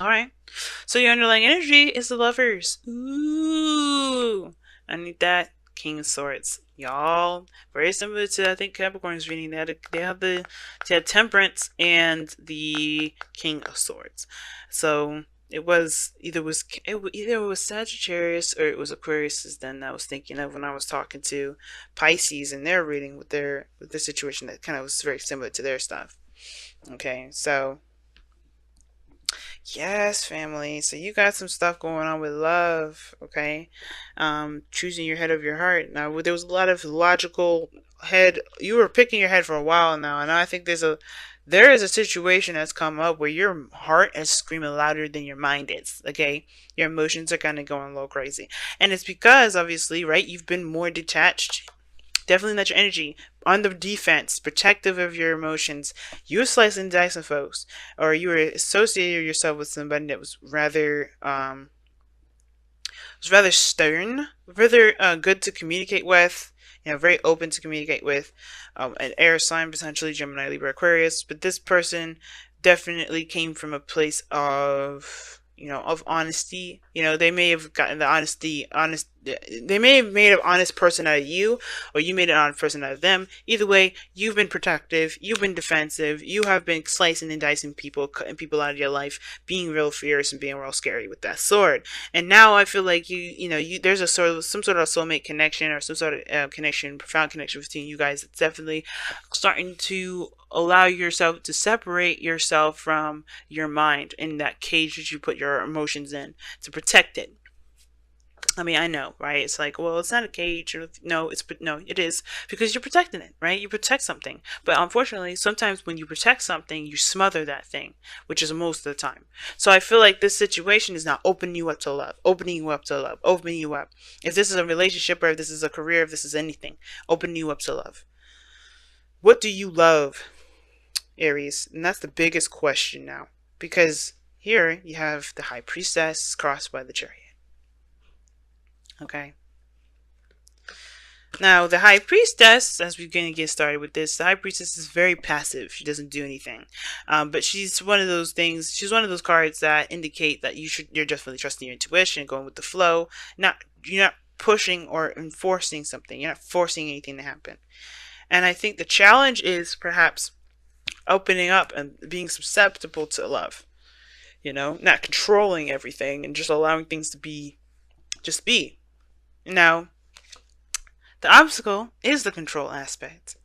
All right. So your underlying energy is the lovers. Ooh. I need that. King of Swords. Y'all. Very similar to, I think, Capricorn's reading. They had Temperance and the King of Swords. So either it was Sagittarius or it was Aquarius. Then I was thinking of when I was talking to Pisces and their reading with their situation that kind of was very similar to their stuff. Okay, so yes, family. So you got some stuff going on with love, okay? Choosing your head over your heart. Now, there was a lot of logical head. You were picking your head for a while now, and I think there is a situation that's come up where your heart is screaming louder than your mind is, okay? Your emotions are kind of going a little crazy. And it's because, obviously, right, you've been more detached. Definitely not your energy. On the defense, protective of your emotions. You were slicing and dicing folks. Or you were associating yourself with somebody that was rather stern, rather good to communicate with, very open to communicate with, an air sign, potentially Gemini, Libra, Aquarius. But this person definitely came from a place of, of honesty. They may have gotten the honest. They may have made an honest person out of you, or you made an honest person out of them. Either way, you've been protective, you've been defensive, you have been slicing and dicing people, cutting people out of your life, being real fierce and being real scary with that sword. And now I feel like there's some sort of soulmate connection or some sort of connection, profound connection between you guys. It's definitely starting to allow yourself to separate yourself from your mind in that cage that you put your emotions in to protect it. I mean, I know, right? It's like, well, it's not a cage. No, it is because you're protecting it, right? You protect something, but unfortunately, sometimes when you protect something, you smother that thing, which is most of the time. So I feel like this situation is now opening you up to love, opening you up to love, opening you up. If this is a relationship or if this is a career, if this is anything, opening you up to love. What do you love, Aries? And that's the biggest question now, because here you have the High Priestess crossed by the Chariot. Okay. Now, the High Priestess, as we're going to get started with this, the High Priestess is very passive. She doesn't do anything. But she's one of those things, she's one of those cards that indicate that you're definitely trusting your intuition, going with the flow. You're not pushing or enforcing something. You're not forcing anything to happen. And I think the challenge is perhaps opening up and being susceptible to love. Not controlling everything and just allowing things to be, just be. Now, the obstacle is the control aspect.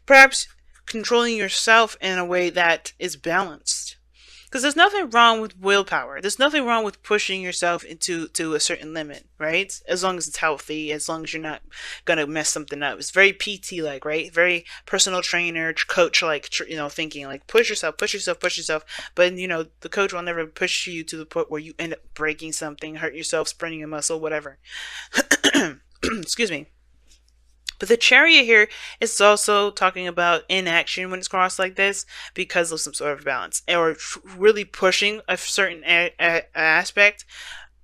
Perhaps controlling yourself in a way that is balanced. Because there's nothing wrong with willpower. There's nothing wrong with pushing yourself to a certain limit, right? As long as it's healthy, as long as you're not gonna mess something up. It's very PT like, right? Very personal trainer, coach like, thinking like push yourself, push yourself, push yourself. But the coach will never push you to the point where you end up breaking something, hurt yourself, spraining a muscle, whatever. Excuse me. But the Chariot here is also talking about inaction when it's crossed like this because of some sort of balance, or really pushing a certain aspect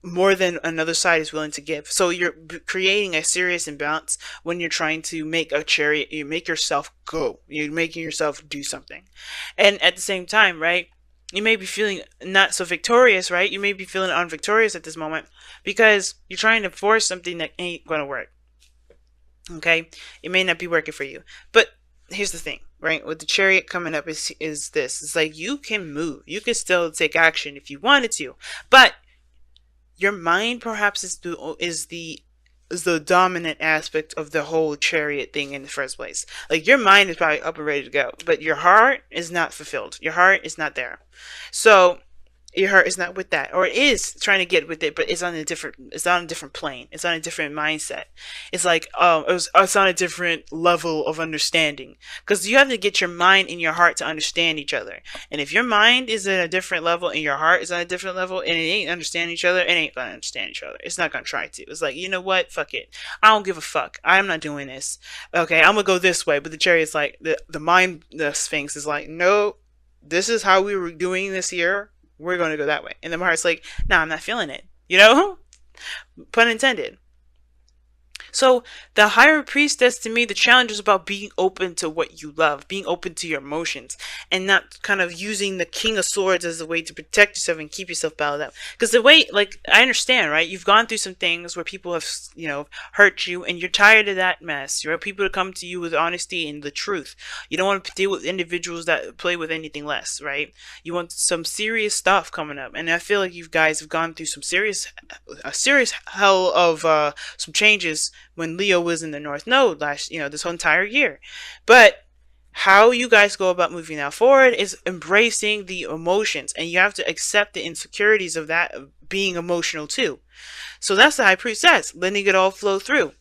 more than another side is willing to give. So you're creating a serious imbalance when you're trying to make a chariot. You make yourself go. You're making yourself do something, and at the same time, right? You may be feeling not so victorious, right? You may be feeling unvictorious at this moment because you're trying to force something that ain't gonna work. Okay, it may not be working for you, but here's the thing, right? With the Chariot coming up is this: it's like you can move, you can still take action if you wanted to, but your mind perhaps is the dominant aspect of the whole Chariot thing in the first place. Like your mind is probably up and ready to go, but your heart is not fulfilled. Your heart is not there. So your heart is not with that, or it is trying to get with it, but it's on a different plane. It's on a different mindset. It's like it's on a different level of understanding, because you have to get your mind and your heart to understand each other. And if your mind is at a different level and your heart is on a different level and it ain't understand each other, it ain't gonna understand each other. It's not gonna try to. It's like, you know what, fuck it, I don't give a fuck, I'm not doing this. Okay, I'm gonna go this way. But the Chariot's like, the Sphinx is like, no, this is how we were doing this here, we're going to go that way. And the heart's like, nah, I'm not feeling it. Pun intended. So the higher priestess, to me, the challenge is about being open to what you love, being open to your emotions, and not kind of using the King of Swords as a way to protect yourself and keep yourself bottled up. Because the way, like, I understand, right? You've gone through some things where people have, hurt you, and you're tired of that mess. You want people to come to you with honesty and the truth. You don't want to deal with individuals that play with anything less, right? You want some serious stuff coming up, and I feel like you guys have gone through a serious hell of some changes when Leo was in the North Node this whole entire year. But how you guys go about moving now forward is embracing the emotions, and you have to accept the insecurities of that of being emotional too. So that's the high priestess, letting it all flow through.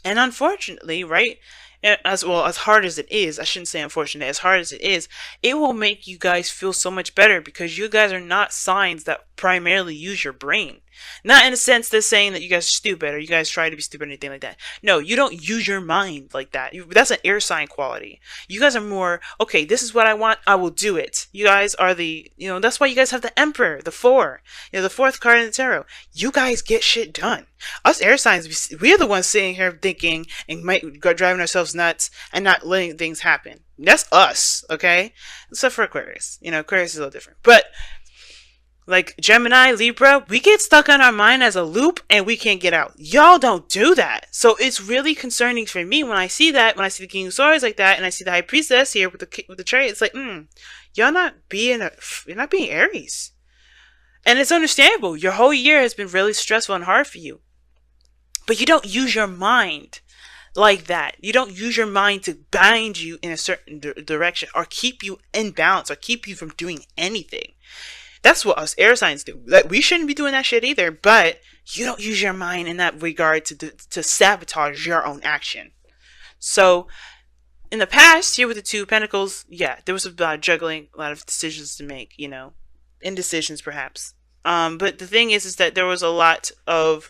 And unfortunately, right, as well as hard as it is, I shouldn't say unfortunate, as hard as it will make you guys feel so much better because you guys are not signs that primarily use your brain. Not in a sense that's saying that you guys are stupid or you guys try to be stupid or anything like that. No, you don't use your mind like that. That's an air sign quality. You guys are more, okay, this is what I want, I will do it. You guys are that's why you guys have the Emperor, the Four, the fourth card in the tarot. You guys get shit done. Us air signs, we're the ones sitting here thinking and might go driving ourselves nuts and not letting things happen. That's us, okay? Except for Aquarius. Aquarius is a little different. But like Gemini, Libra, we get stuck on our mind as a loop and we can't get out. Y'all don't do that. So it's really concerning for me when I see that, when I see the King of Swords like that, and I see the High Priestess here with the chariot. It's like, you're not being Aries. And it's understandable. Your whole year has been really stressful and hard for you. But you don't use your mind like that. You don't use your mind to bind you in a certain direction or keep you in balance or keep you from doing anything. That's what us air signs do. Like, we shouldn't be doing that shit either, but you don't use your mind in that regard to sabotage your own action. So, in the past, here with the Two of Pentacles, yeah, there was a lot of juggling, a lot of decisions to make, indecisions perhaps. But the thing is that there was a lot of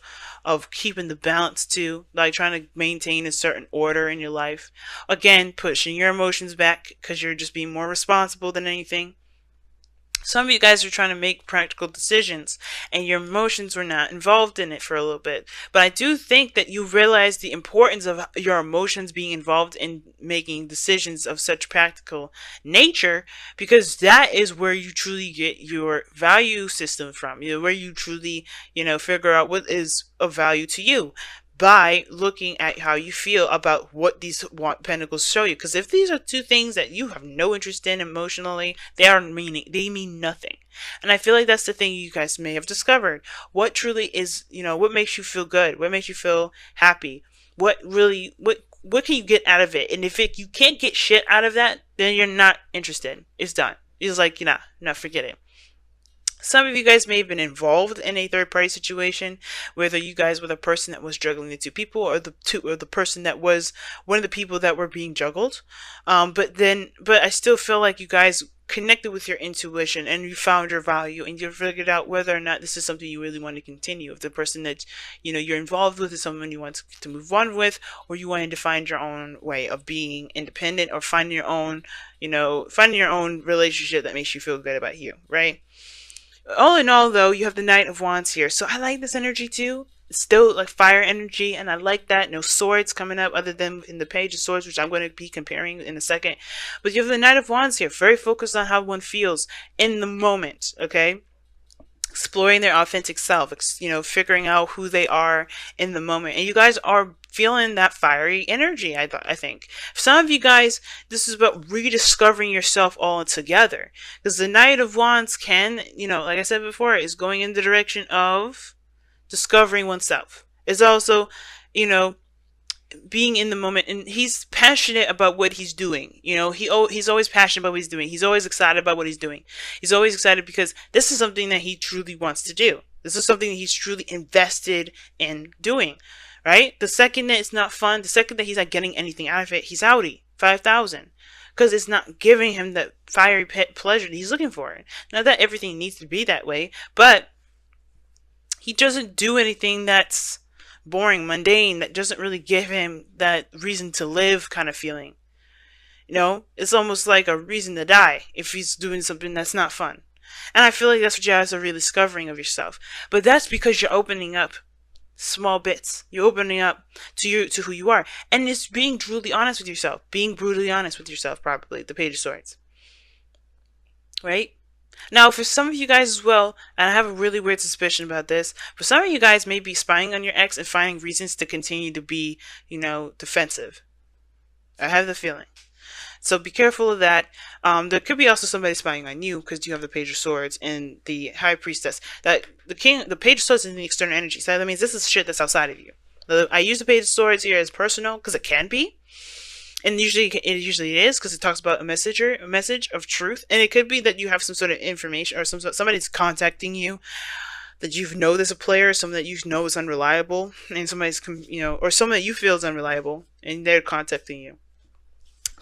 keeping the balance too, like trying to maintain a certain order in your life. Again, pushing your emotions back because you're just being more responsible than anything. Some of you guys are trying to make practical decisions and your emotions were not involved in it for a little bit. But I do think that you realize the importance of your emotions being involved in making decisions of such practical nature, because that is where you truly get your value system from. Where you truly, figure out what is of value to you, by looking at how you feel about what these pentacles show you. Because if these are two things that you have no interest in emotionally, they mean nothing. And I feel like that's the thing you guys may have discovered. What truly is, what makes you feel good? What makes you feel happy? What can you get out of it? And if you can't get shit out of that, then you're not interested. It's done. It's like, forget it. Some of you guys may have been involved in a third-party situation, whether you guys were the person that was juggling the two people, or the person that was one of the people that were being juggled. But I still feel like you guys connected with your intuition and you found your value and you figured out whether or not this is something you really want to continue. If the person that you're involved with is someone you want to move on with, or you wanted to find your own way of being independent, or finding your own relationship that makes you feel good about you, right? All in all, though, you have the Knight of Wands here. So I like this energy, too. It's still like fire energy, and I like that. No swords coming up other than in the Page of Swords, which I'm going to be comparing in a second. But you have the Knight of Wands here. Very focused on how one feels in the moment, okay? Exploring their authentic self, figuring out who they are in the moment. And you guys are feeling that fiery energy, I think. For some of you guys, this is about rediscovering yourself all together. Because the Knight of Wands can, like I said before, is going in the direction of discovering oneself. It's also, being in the moment, and he's passionate about what he's doing. He's always passionate about what he's doing. He's always excited about what he's doing. He's always excited because this is something that he truly wants to do. This is something that he's truly invested in doing, right? The second that it's not fun, the second that he's not getting anything out of it, he's outie, 5,000. Because it's not giving him that fiery pleasure that he's looking for. Not that everything needs to be that way, but he doesn't do anything that's boring, mundane, that doesn't really give him that reason to live kind of feeling. It's almost like a reason to die if he's doing something that's not fun. And I feel like that's what you guys are really discovering of yourself. But that's because you're opening up small bits. You're opening up to who you are, and it's being brutally honest with yourself. Being brutally honest with yourself, probably the Page of Swords, right? Now, for some of you guys as well, and I have a really weird suspicion about this, for some of you guys may be spying on your ex and finding reasons to continue to be, defensive. I have the feeling. So be careful of that. There could be also somebody spying on you because you have the Page of Swords and the High Priestess. That the Page of Swords is the external energy. So that means this is shit that's outside of you. I use the Page of Swords here as personal because it can be, and usually it is because it talks about a message of truth, and it could be that you have some sort of information or somebody's contacting you that you know there's a player, someone that you know is unreliable, and somebody's or someone that you feel is unreliable, and they're contacting you.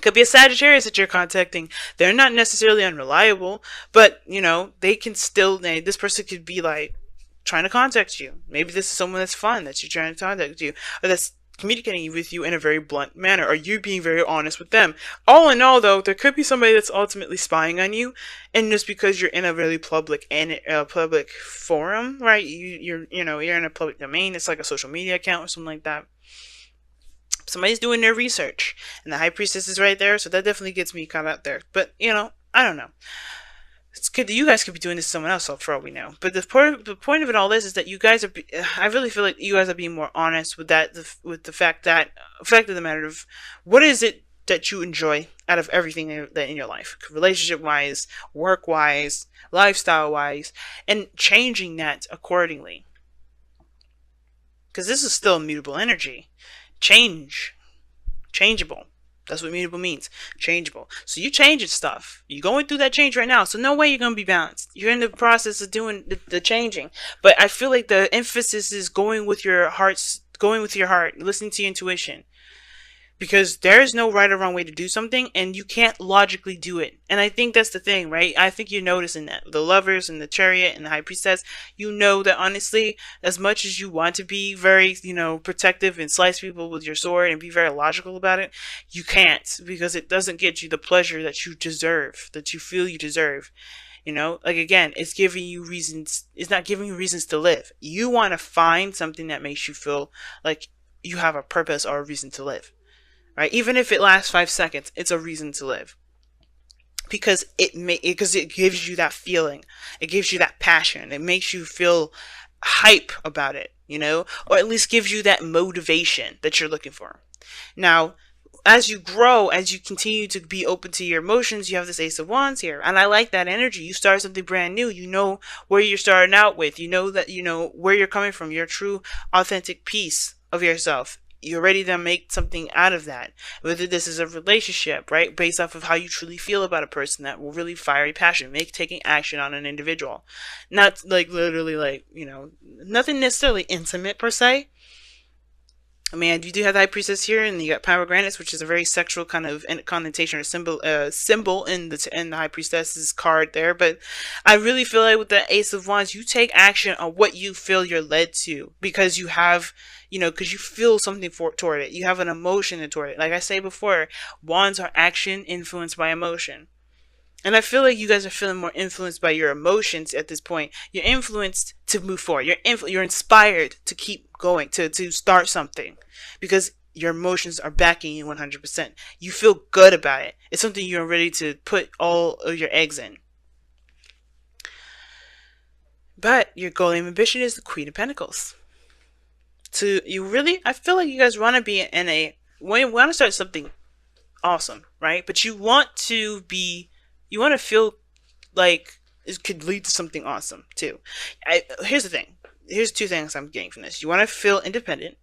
Could be a Sagittarius that you're contacting. They're not necessarily unreliable, but they can still. This person could be like trying to contact you. Maybe this is someone that's fun that you're trying to contact you, or that's communicating with you in a very blunt manner. Are you being very honest with them? All in all, though, there could be somebody that's ultimately spying on you, and just because you're in a really public public forum, right? You're in a public domain. It's like a social media account or something like that. Somebody's doing their research, and the High Priestess is right there, so that definitely gets me caught out there. But I don't know. It's good that you guys could be doing this to someone else, for all we know. But the point of it all is that you guys are. I really feel like you guys are being more honest with that, with the fact of the matter of what is it that you enjoy out of everything that in your life, relationship wise, work wise, lifestyle wise, and changing that accordingly. Because this is still immutable energy. Changeable. That's what mutable means. Changeable. So you changing stuff. You're going through that change right now. So no way you're going to be balanced. You're in the process of doing the changing. But I feel like the emphasis is going with your heart, listening to your intuition. Because there is no right or wrong way to do something, and you can't logically do it. And I think that's the thing, right? I think you're noticing that. The Lovers and the Chariot and the High Priestess, you know that honestly, as much as you want to be very, protective and slice people with your sword and be very logical about it, you can't, because it doesn't get you the pleasure that you deserve, that you feel you deserve. Again, it's giving you reasons. It's not giving you reasons to live. You want to find something that makes you feel like you have a purpose or a reason to live. Right? Even if it lasts 5 seconds, it's a reason to live. Because it gives you that feeling. It gives you that passion. It makes you feel hype about it, or at least gives you that motivation that you're looking for. Now, as you grow, as you continue to be open to your emotions, you have this Ace of Wands here. And I like that energy. You start something brand new. You know where you're starting out with. You know that, where you're coming from. Your true, authentic piece of yourself. You're ready to make something out of that. Whether this is a relationship, right? Based off of how you truly feel about a person, that will really fiery passion. Taking action on an individual. Not like literally nothing necessarily intimate per se. I mean, you do have the High Priestess here, and you got Pomegranates, which is a very sexual kind of connotation or symbol in the High Priestess's card there. But I really feel like with the Ace of Wands, you take action on what you feel you're led to, because you have, because you feel something toward it. You have an emotion toward it. Like I say before, wands are action influenced by emotion. And I feel like you guys are feeling more influenced by your emotions at this point. You're influenced to move forward. You're inspired to keep going, to start something, because your emotions are backing you 100%. You feel good about it. It's something you're ready to put all of your eggs in. But your goal and ambition is the Queen of Pentacles. So I feel like you guys want to be want to start something awesome, right? But you want to feel like it could lead to something awesome too. Here's the thing. Here's 2 things I'm getting from this. You want to feel independent,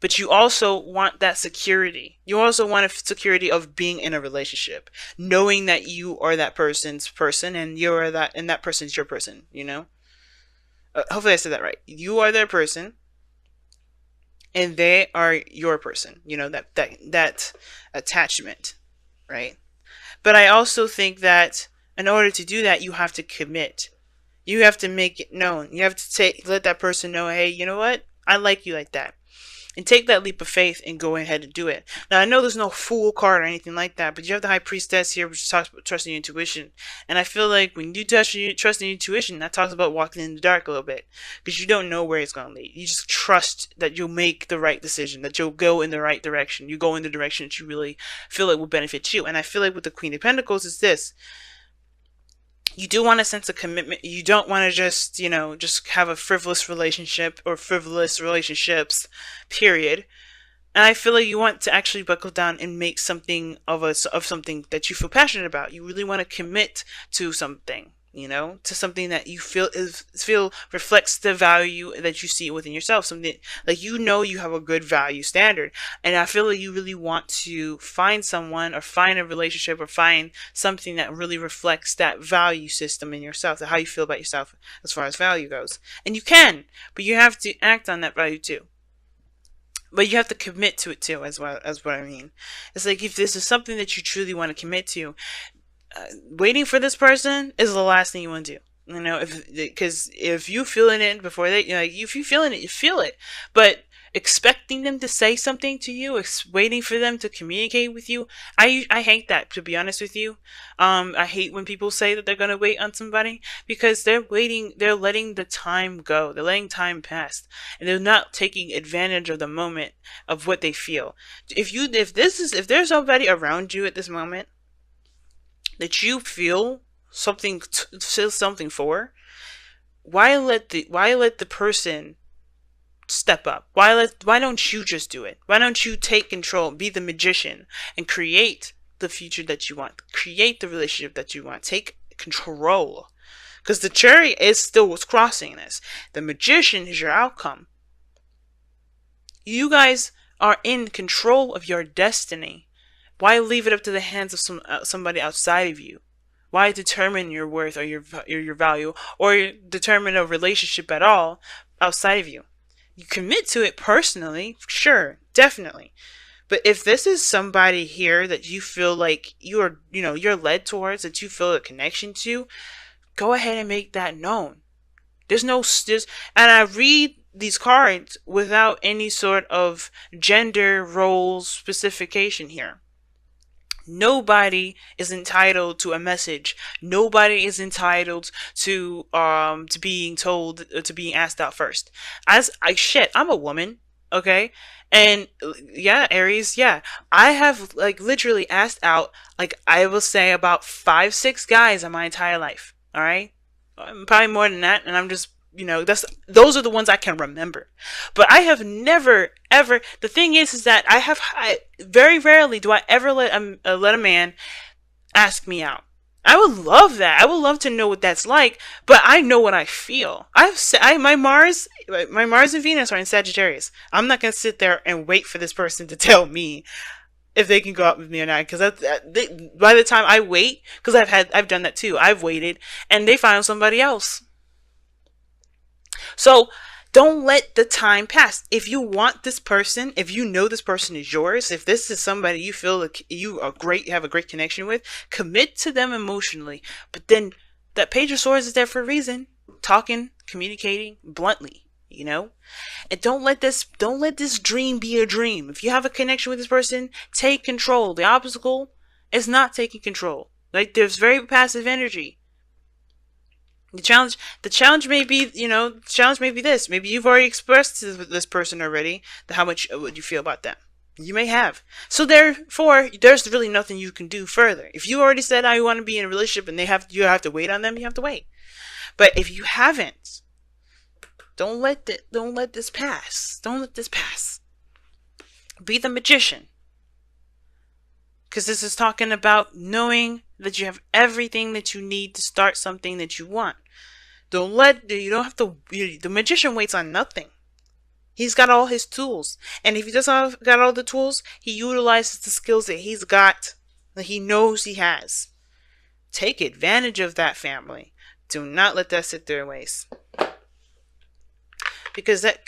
but you also want that security. You also want a security of being in a relationship, knowing that you are that person's person, and that person's your person. Hopefully I said that right. You are their person, and they are your person. That attachment, right? But I also think that in order to do that, you have to commit. You have to make it known. You have to let that person know, hey, you know what? I like you like that. and take that leap of faith and go ahead and do it. Now, I know there's no fool card or anything like that, but you have the High Priestess here, which talks about trusting your intuition. And I feel like when you trust your intuition, that talks about walking in the dark a little bit, because you don't know where it's going to lead. You just trust that you'll make the right decision, that you'll go in the right direction. You go in the direction that you really feel like will benefit you. And I feel like with the Queen of Pentacles is this. You do want a sense of commitment. You don't want to just, just have a frivolous relationship or frivolous relationships, period. And I feel like you want to actually buckle down and make something of something that you feel passionate about. You really want to commit to something, to something that you feel reflects the value that you see within yourself. Something like, you have a good value standard. And I feel like you really want to find someone or find a relationship or find something that really reflects that value system in yourself, how you feel about yourself as far as value goes. And you can, but you have to act on that value too. But you have to commit to it too, as well as what I mean. It's like, if this is something that you truly want to commit to, waiting for this person is the last thing you want to do. Because if you feeling it before they, if you feeling it, you feel it. But expecting them to say something to you, waiting for them to communicate with you, I hate that, to be honest with you. I hate when people say that they're gonna wait on somebody, because they're letting the time go, they're letting time pass, and they're not taking advantage of the moment of what they feel. If there's somebody around you at this moment that you feel something for, why let the person step up? Why don't you just do it? Why don't you take control, be the magician, and create the future that you want, create the relationship that you want, take control? Because the cherry is still what's crossing this. The magician is your outcome. You guys are in control of your destiny. Why leave it up to the hands of somebody outside of you? Why determine your worth or your value, or determine a relationship at all outside of you? You commit to it personally, sure, definitely. But if this is somebody here that you feel like you're led towards, that you feel a connection to, go ahead and make that known. And I read these cards without any sort of gender roles specification here. Nobody is entitled to a message. Nobody is entitled to being told, to being asked out first. I'm a woman, okay? And yeah, Aries, yeah. I have literally asked out, I will say, about 5-6 guys in my entire life. All right? Probably more than that, and I'm just, those are the ones I can remember. But I have never, ever, the thing is that I very rarely do I ever let a man ask me out. I would love that. I would love to know what that's like, but I know what I feel. My Mars and Venus are in Sagittarius. I'm not going to sit there and wait for this person to tell me if they can go out with me or not, because by the time I wait, because I've done that too. I've waited and they found somebody else. So don't let the time pass. If you want this person, if you know this person is yours, if this is somebody you feel like you have a great connection with, commit to them emotionally. But then that Page of Swords is there for a reason. Talking, communicating bluntly, and don't let this dream be a dream. If you have a connection with this person, take control. The obstacle is not taking control. There's very passive energy. The challenge may be, this. Maybe you've already expressed to this person already how much what you feel about them. You may have. So therefore, there's really nothing you can do further. If you already said I want to be in a relationship and you have to wait on them, you have to wait. But if you haven't, don't let this pass. Don't let this pass. Be the magician. Because this is talking about knowing that you have everything that you need to start something that you want. The magician waits on nothing. He's got all his tools. And if he doesn't got all the tools, he utilizes the skills that he's got, that he knows he has. Take advantage of that, family. Do not let that sit there and waste. Because that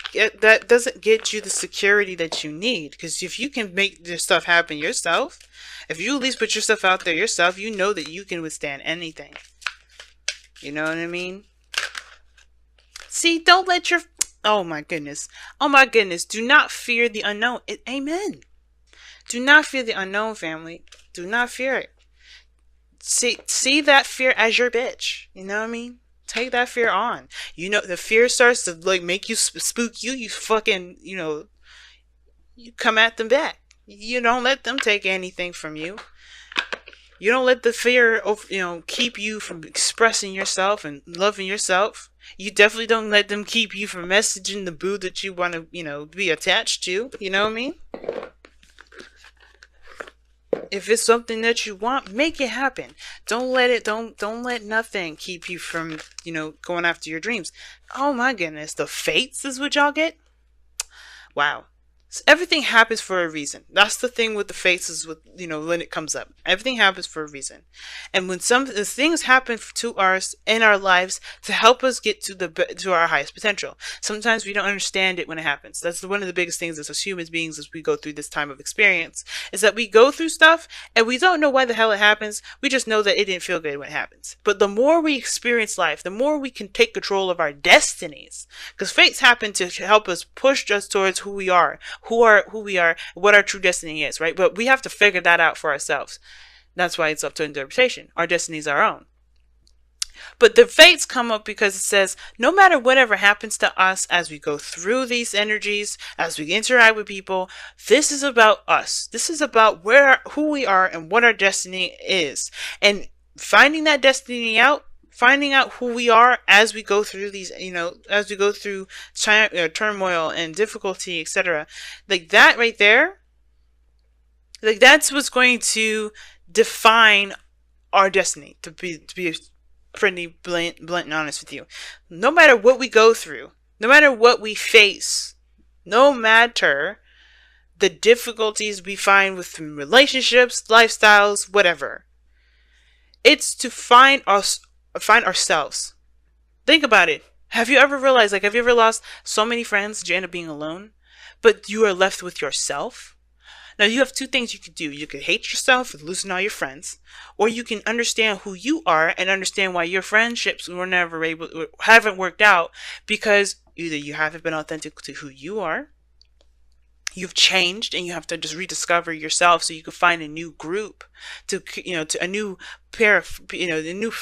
doesn't get you the security that you need. Because if you can make this stuff happen yourself, if you at least put yourself out there yourself, you know that you can withstand anything. You know what I mean? See, don't let Oh my goodness. Oh my goodness. Do not fear the unknown. Amen. Do not fear the unknown, family. Do not fear it. See that fear as your bitch. You know what I mean? Take that fear on. You know, the fear starts to like make you spook you. You fucking, you come at them back. You don't let them take anything from you. You don't let the fear of, keep you from expressing yourself and loving yourself. You definitely don't let them keep you from messaging the boo that you want to, be attached to. You know what I mean? If it's something that you want, make it happen. Don't let nothing keep you from, going after your dreams. Oh my goodness, the fates is what y'all get? Wow. So everything happens for a reason. That's the thing with the fates is with, when it comes up. Everything happens for a reason. And when some things happen to us in our lives to help us get to our highest potential. Sometimes we don't understand it when it happens. That's one of the biggest things as human beings as we go through this time of experience is that we go through stuff and we don't know why the hell it happens. We just know that it didn't feel good when it happens. But the more we experience life, the more we can take control of our destinies. Because fates happen to help us push us towards who we are, who we are, what our true destiny is, right? But we have to figure that out for ourselves. That's why it's up to interpretation. Our destiny is our own. But the fates come up because it says no matter whatever happens to us as we go through these energies, as we interact with people, this is about us. This is about who we are and what our destiny is. And finding that destiny out, finding out who we are as we go through these, as we go through turmoil and difficulty, etc. Like that right there, like that's what's going to define our destiny. To be pretty blunt and honest with you, no matter what we go through, no matter what we face, no matter the difficulties we find with relationships, lifestyles, whatever, it's to find ourselves. Think about it. Have you ever realized, have you ever lost so many friends that you end up being alone, but you are left with yourself? Now, you have two things you could do. You could hate yourself and losing all your friends, or you can understand who you are and understand why your friendships haven't worked out because either you haven't been authentic to who you are, you've changed, and you have to just rediscover yourself so you can find a new group to a new pair of the new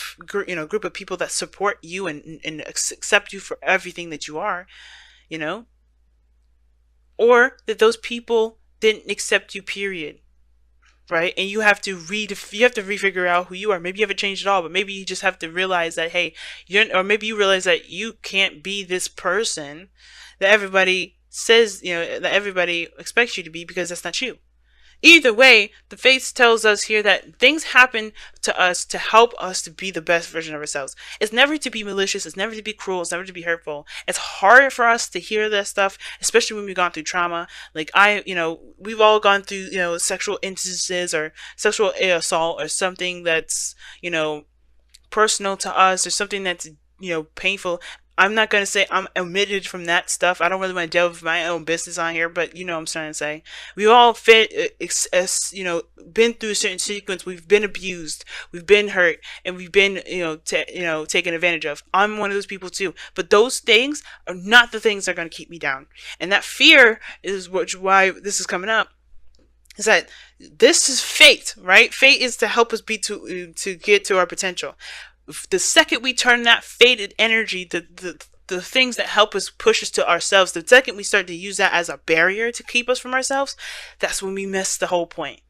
group of people that support you and accept you for everything that you are, or that those people didn't accept you, period. Right? And you have to refigure out who you are. Maybe you haven't changed at all, but maybe you just have to realize that, hey, or maybe you realize that you can't be this person that everybody says, that everybody expects you to be, because that's not you. Either way, the faith tells us here that things happen to us to help us to be the best version of ourselves. It's never to be malicious. It's never to be cruel. It's never to be hurtful. It's hard for us to hear that stuff, especially when we've gone through trauma. Like we've all gone through, sexual instances or sexual assault or something that's, personal to us or something that's, painful. I'm not going to say I'm omitted from that stuff. I don't really want to delve my own business on here, but what I'm trying to say. We all been through a certain sequence. We've been abused, we've been hurt, and we've been, taken advantage of. I'm one of those people too. But those things are not the things that are going to keep me down. And that fear is why this is coming up. Is that this is fate, right? Fate is to help us to get to our potential. The second we turn that fated energy, the things that help us push us to ourselves, the second we start to use that as a barrier to keep us from ourselves, that's when we miss the whole point.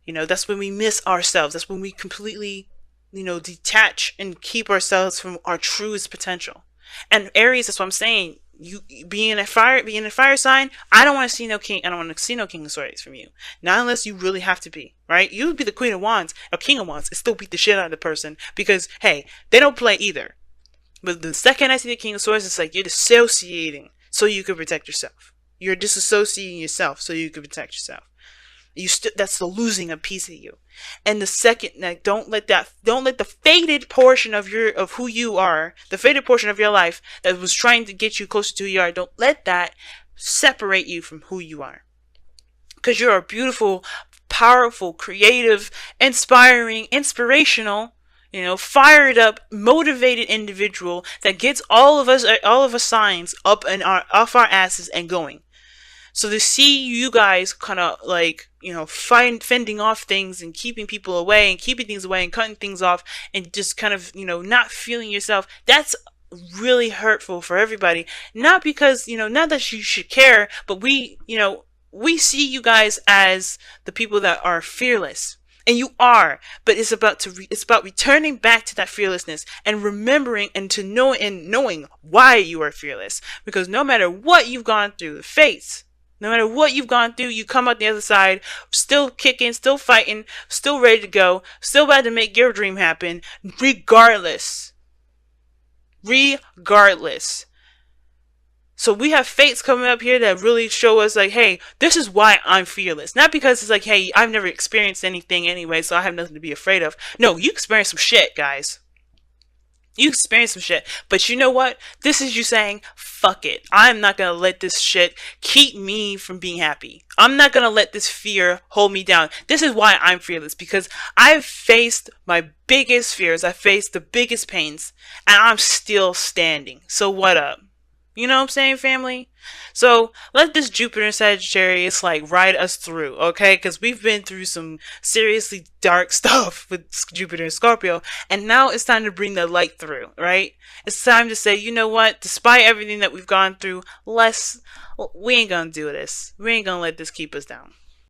That's when we miss ourselves. That's when we completely, detach and keep ourselves from our truest potential. And Aries, that's what I'm saying. You being a fire sign, I don't want to see no king. I don't want to see no king of swords from you. Not unless you really have to be, right? You would be the queen of wands or king of wands and still beat the shit out of the person because, hey, they don't play either. But the second I see the king of swords, it's like you're dissociating so you can protect yourself. You're disassociating yourself so you can protect yourself. That's the losing a piece of you. And the second, don't let the faded portion of who you are, the faded portion of your life that was trying to get you closer to who you are, don't let that separate you from who you are. Because you're a beautiful, powerful, creative, inspiring, inspirational, fired up, motivated individual that gets all of us signs up and off our asses and going. So to see you guys kind of like, fending off things and keeping people away and keeping things away and cutting things off and just kind of, not feeling yourself, that's really hurtful for everybody. Not because, not that you should care, but we see you guys as the people that are fearless. And you are, but it's about returning back to that fearlessness and remembering and to know and knowing why you are fearless. Because no matter what you've gone through, the face, no matter what you've gone through, you come out the other side, still kicking, still fighting, still ready to go, still about to make your dream happen, regardless. Regardless. So we have fates coming up here that really show us like, hey, this is why I'm fearless. Not because it's like, hey, I've never experienced anything anyway, so I have nothing to be afraid of. No, you experienced some shit, guys. You experienced some shit. But you know what? This is you saying, fuck it. I'm not going to let this shit keep me from being happy. I'm not going to let this fear hold me down. This is why I'm fearless. Because I've faced my biggest fears. I've faced the biggest pains. And I'm still standing. So what up? You know what I'm saying, family? So let this Jupiter and Sagittarius like ride us through, okay? Because we've been through some seriously dark stuff with Jupiter and Scorpio, and now it's time to bring the light through, right? It's time to say, you know what? Despite everything that we've gone through, we ain't gonna do this. We ain't gonna let this keep us down.